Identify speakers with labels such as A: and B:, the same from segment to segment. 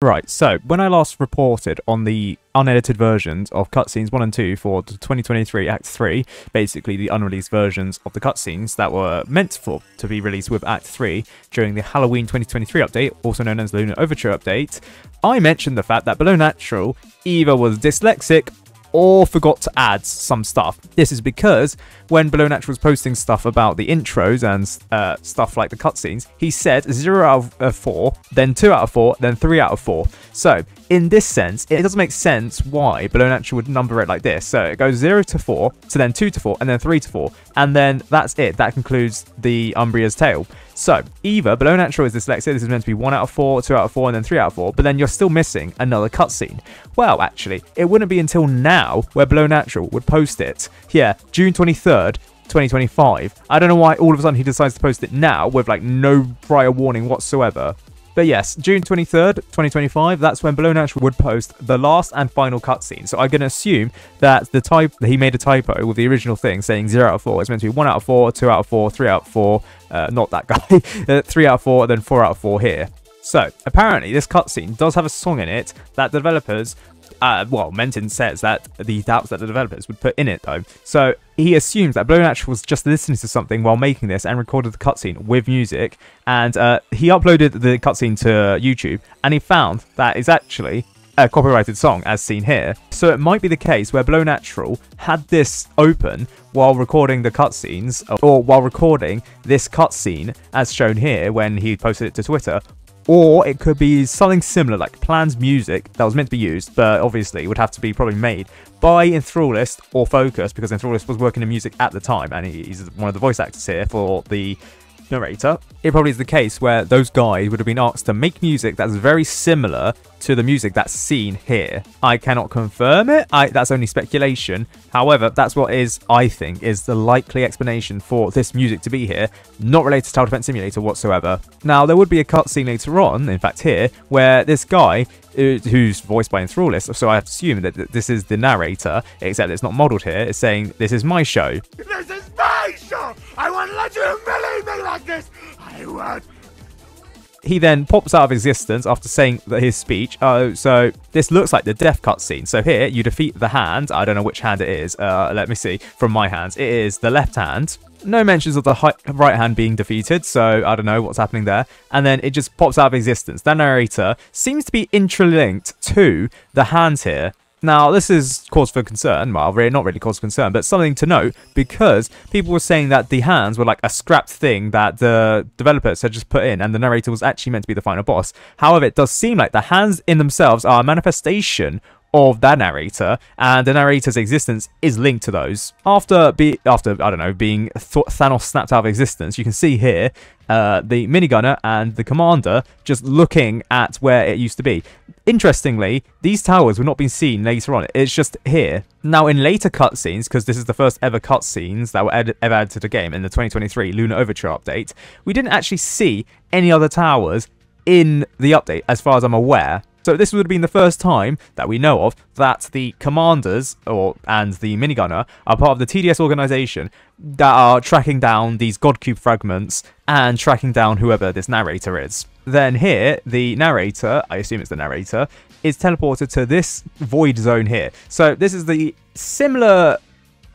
A: Right, so when I last reported on the unedited versions of cutscenes 1 and 2 for the 2023 Act 3, basically the unreleased versions of the cutscenes that were meant to be released with Act 3 during the Halloween 2023 update, also known as the Lunar Overture update, I mentioned the fact that Below Natural either was dyslexic or forgot to add some stuff. This is because when Below Natural was posting stuff about the intros and stuff like the cutscenes, he said 0 out of 4, then 2 out of 4, then 3 out of 4. So, in this sense, it doesn't make sense why Below Natural would number it like this. So, it goes 0 to 4, to then 2 to 4, and then 3 to 4. And then that's it. That concludes the Umbria's tale. So, either Below Natural is dyslexic, this is meant to be 1 out of 4, 2 out of 4, and then 3 out of 4, but then you're still missing another cutscene. Well, actually, it wouldn't be until now where Below Natural would post it. Here, June 23rd, 2025. I don't know why all of a sudden he decides to post it now with like no prior warning whatsoever. But yes, June 23rd, 2025, that's when Below Natural would post the last and final cutscene. So I'm going to assume that he made a typo with the original thing saying 0 out of 4. It's meant to be 1 out of 4, 2 out of 4, 3 out of 4, not that guy, 3 out of 4, and then 4 out of 4 here. So apparently this cutscene does have a song in it that the developers, Menton says that the doubts that the developers would put in it though. So he assumes that Below Natural was just listening to something while making this and recorded the cutscene with music, and he uploaded the cutscene to YouTube and he found that it's actually a copyrighted song as seen here. So it might be the case where Below Natural had this open while recording the cutscenes, or while recording this cutscene as shown here when he posted it to Twitter. Or it could be something similar, like planned music that was meant to be used, but obviously it would have to be probably made by Enthrallist or Focus, because Enthrallist was working in music at the time, and he's one of the voice actors here for the narrator. It probably is the case where those guys would have been asked to make music that's very similar to the music that's seen here. I cannot confirm it, that's only speculation. However, that's what I think is the likely explanation for this music to be here, not related to Tower Defense Simulator whatsoever. Now, there would be a cutscene later on, in fact here, where this guy, who's voiced by Enthrallist, so I have to assume that this is the narrator, except it's not modelled here, it's saying, "This is my show."
B: This is my show! I won't let you humiliate me like this! I won't!
A: He then pops out of existence after saying his speech. Oh, so this looks like the death cutscene. So here, you defeat the hand. I don't know which hand it is. Let me see. From my hands, it is the left hand. No mentions of the right hand being defeated, so I don't know what's happening there. And then it just pops out of existence. The narrator seems to be interlinked to the hands here. Now, this is cause for concern. Well, really, not really cause for concern, but something to note, because people were saying that the hands were like a scrapped thing that the developers had just put in, and the narrator was actually meant to be the final boss. However, it does seem like the hands in themselves are a manifestation of that narrator, and the narrator's existence is linked to those. After being Thanos snapped out of existence, you can see here the minigunner and the commander just looking at where it used to be. Interestingly, these towers were not being seen later on. It's just here. Now, in later cutscenes, because this is the first ever cutscenes that were ever added to the game in the 2023 Lunar Overture update, we didn't actually see any other towers in the update, as far as I'm aware. So this would have been the first time that we know of that the commanders and the minigunner are part of the TDS organization that are tracking down these God Cube fragments and tracking down whoever this narrator is. Then here, the narrator, I assume it's the narrator, is teleported to this void zone here. So this is the similar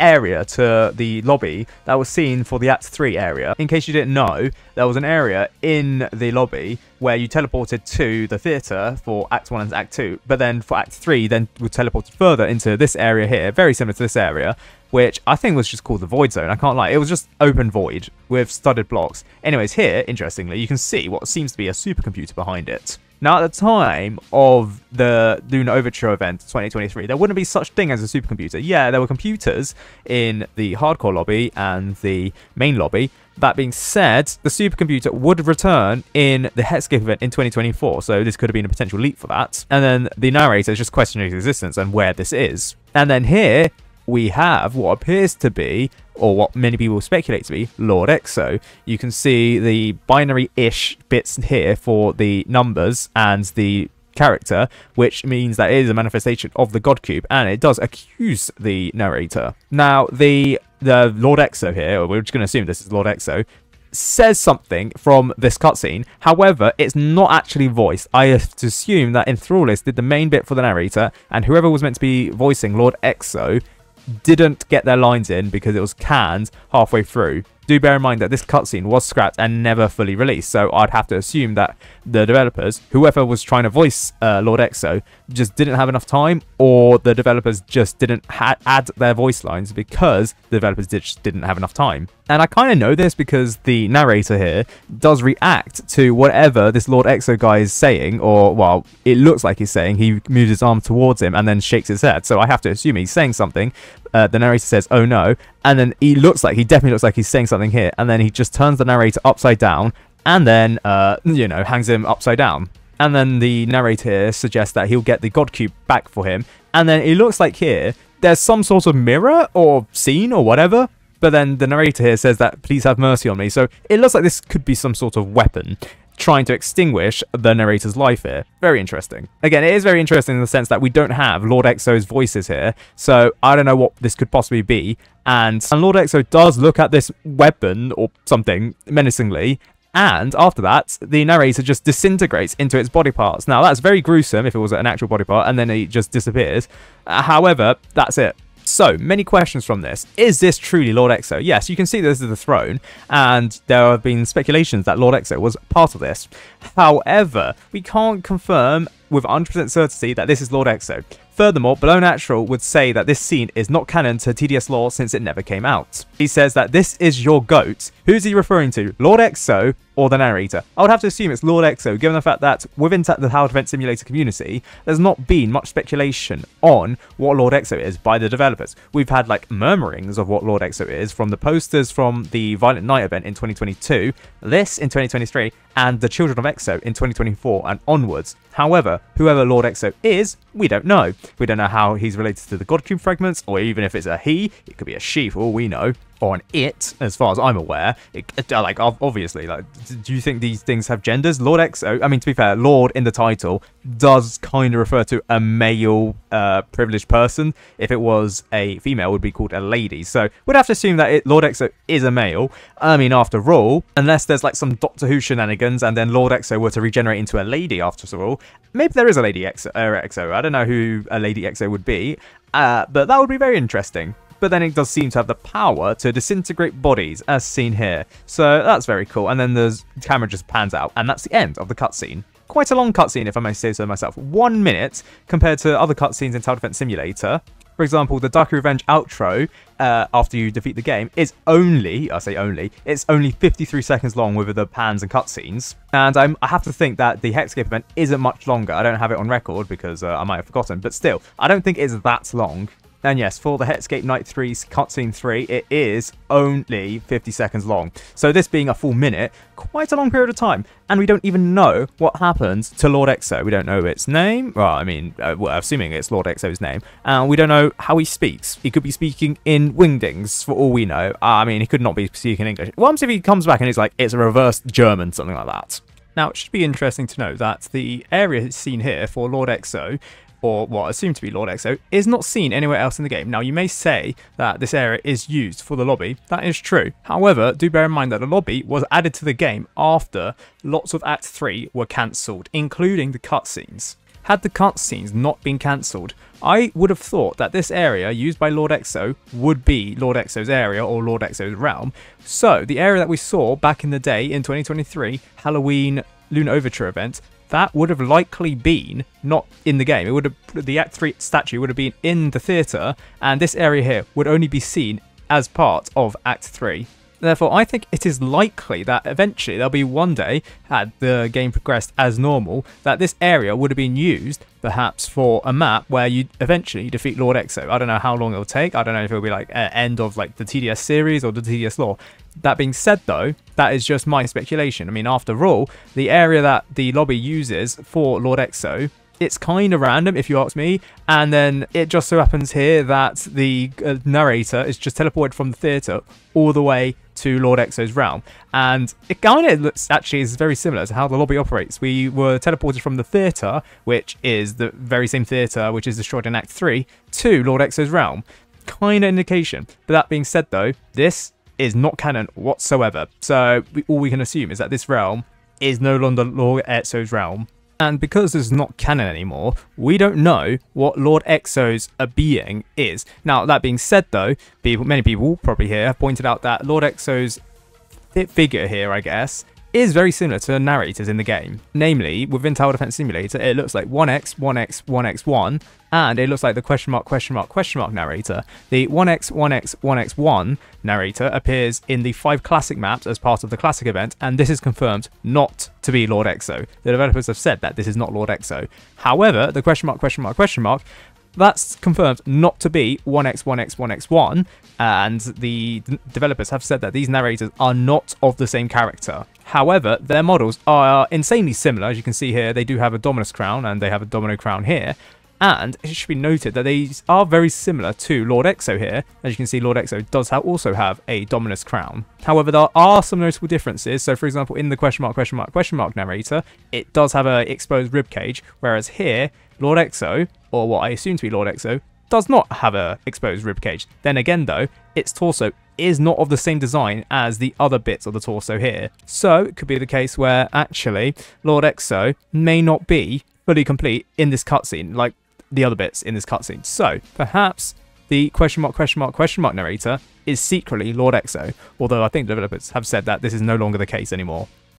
A: area to the lobby that was seen for the Act 3 area. In case you didn't know, there was an area in the lobby where you teleported to the theatre for Act 1 and Act 2, but then for Act 3, then we teleported further into this area here, very similar to this area, which I think was just called the Void Zone. I can't lie, it was just open void with studded blocks. Anyways, here, interestingly, you can see what seems to be a supercomputer behind it. Now, at the time of the Lunar Overture event 2023, there wouldn't be such thing as a supercomputer. Yeah, there were computers in the hardcore lobby and the main lobby. That being said, the supercomputer would return in the Hexscape event in 2024, so this could have been a potential leap for that. And then the narrator is just questioning its existence and where this is. And then here, we have what appears to be, or what many people speculate to be, Lord Exo. You can see the binary-ish bits here for the numbers and the character, which means that it is a manifestation of the God Cube, and it does accuse the narrator. Now, the Lord Exo here, or we're just going to assume this is Lord Exo, says something from this cutscene. However, it's not actually voiced. I have to assume that Enthrallist did the main bit for the narrator, and whoever was meant to be voicing Lord Exo didn't get their lines in because it was canned halfway through. Do bear in mind that this cutscene was scrapped and never fully released, so I'd have to assume that the developers, whoever was trying to voice Lord Exo, just didn't have enough time, or the developers just didn't add their voice lines because the developers just didn't have enough time. And I kind of know this because the narrator here does react to whatever this Lord Exo guy is saying, or, well, it looks like he's saying. He moves his arm towards him and then shakes his head, so I have to assume he's saying something. The narrator says, "Oh no," and then he definitely looks like he's saying something here, and then he just turns the narrator upside down, and then, you know, hangs him upside down. And then the narrator here suggests that he'll get the God Cube back for him, and then it looks like here, there's some sort of mirror, or scene, or whatever, but then the narrator here says that, "Please have mercy on me," so it looks like this could be some sort of weapon trying to extinguish the narrator's life here. Very interesting. Again, it is very interesting in the sense that we don't have Lord Exo's voices here, so I don't know what this could possibly be. And Lord Exo does look at this weapon or something menacingly, and after that, the narrator just disintegrates into its body parts. Now, that's very gruesome if it was an actual body part, and then it just disappears. However, that's it. So, many questions from this. Is this truly Lord Exo? Yes, you can see this is the throne, and there have been speculations that Lord Exo was part of this. However, we can't confirm with 100% certainty that this is Lord Exo. Furthermore, Below Natural would say that this scene is not canon to TDS lore since it never came out. He says that this is your goat. Who's he referring to? Lord Exo or the narrator? I would have to assume it's Lord Exo, given the fact that within the Tower Defense Simulator community, there's not been much speculation on what Lord Exo is by the developers. We've had like murmurings of what Lord Exo is from the posters from the Violent Night event in 2022, this in 2023, and the Children of Exo in 2024 and onwards. However, whoever Lord Exo is, we don't know. We don't know how he's related to the God Cube fragments, or even if it's a he, it could be a she for all we know, or an it, as far as I'm aware. Like, obviously, like, do you think these things have genders? Lord Exo, I mean, to be fair, Lord in the title does kind of refer to a male privileged person. If it was a female, it would be called a lady. So we'd have to assume that Lord Exo is a male. I mean, after all, unless there's like some Doctor Who shenanigans and then Lord Exo were to regenerate into a lady after all. Maybe there is a Lady Exo. I don't know who a Lady Exo would be, but that would be very interesting. But then it does seem to have the power to disintegrate bodies, as seen here. So that's very cool. And then the camera just pans out, and that's the end of the cutscene. Quite a long cutscene, if I may say so myself. 1 minute compared to other cutscenes in Tower Defense Simulator. For example, the Dark Revenge outro, after you defeat the game, is only, I say only, it's only 53 seconds long with the pans and cutscenes. And I have to think that the Hexscape event isn't much longer. I don't have it on record because I might have forgotten, but still, I don't think it's that long. And yes, for the Hexscape Night 3's Cutscene 3, it is only 50 seconds long. So this being a full minute, quite a long period of time. And we don't even know what happens to Lord Exo. We don't know its name. Well, I mean, assuming it's Lord Exo's name. And we don't know how he speaks. He could be speaking in Wingdings, for all we know. I mean, he could not be speaking English. What if he comes back and he's like, it's a reversed German, something like that? Now, it should be interesting to know that the area seen here for Lord Exo, or what assumed to be Lord Exo, is not seen anywhere else in the game. Now, you may say that this area is used for the lobby. That is true. However, do bear in mind that the lobby was added to the game after lots of Act 3 were cancelled, including the cutscenes. Had the cutscenes not been cancelled, I would have thought that this area used by Lord Exo would be Lord Exo's area or Lord Exo's realm. So, the area that we saw back in the day in 2023, Halloween Lunar Overture event, that would have likely been not in the game. It would have, the Act 3 statue would have been in the theatre, and this area here would only be seen as part of Act 3. Therefore, I think it is likely that eventually there'll be one day, had the game progressed as normal, that this area would have been used, perhaps for a map where you eventually defeat Lord Exo. I don't know how long it'll take. I don't know if it'll be like end of like the TDS series or the TDS lore. That being said though, that is just my speculation. I mean, after all, the area that the lobby uses for Lord Exo, it's kind of random if you ask me, and then it just so happens here that the narrator is just teleported from the theatre all the way to Lord Exo's realm, and it kind of looks actually is very similar to how the lobby operates. We were teleported from the theatre, which is the very same theatre which is destroyed in Act 3, to Lord Exo's realm. Kind of indication. But that being said though, this is not canon whatsoever. So all we can assume is that this realm is no longer Lord Exo's realm. And because this is not canon anymore, we don't know what Lord Exo's being is. Now, that being said though, many people probably here have pointed out that Lord Exo's figure here, I guess, is very similar to narrators in the game. Namely, within Tower Defense Simulator, it looks like 1x, 1x, 1x1, and it looks like the question mark narrator. The 1x, 1x, 1x1 narrator appears in the 5 classic maps as part of the classic event, and this is confirmed not to be Lord Exo. The developers have said that this is not Lord Exo. However, the question mark, that's confirmed not to be 1x, 1x, 1x1, and the developers have said that these narrators are not of the same character. However, their models are insanely similar. As you can see here, they do have a Dominus crown, and they have a Domino crown here. And it should be noted that these are very similar to Lord Exo here. As you can see, Lord Exo does also have a Dominus crown. However, there are some notable differences. So, for example, in the question mark narrator, it does have an exposed ribcage, whereas here, Lord Exo, or what I assume to be Lord Exo, does not have an exposed ribcage. Then again, though, its torso is not of the same design as the other bits of the torso here. So, it could be the case where, actually, Lord Exo may not be fully complete in this cutscene, like the other bits in this cutscene. So, perhaps the question mark narrator is secretly Lord Exo, although I think developers have said that this is no longer the case anymore.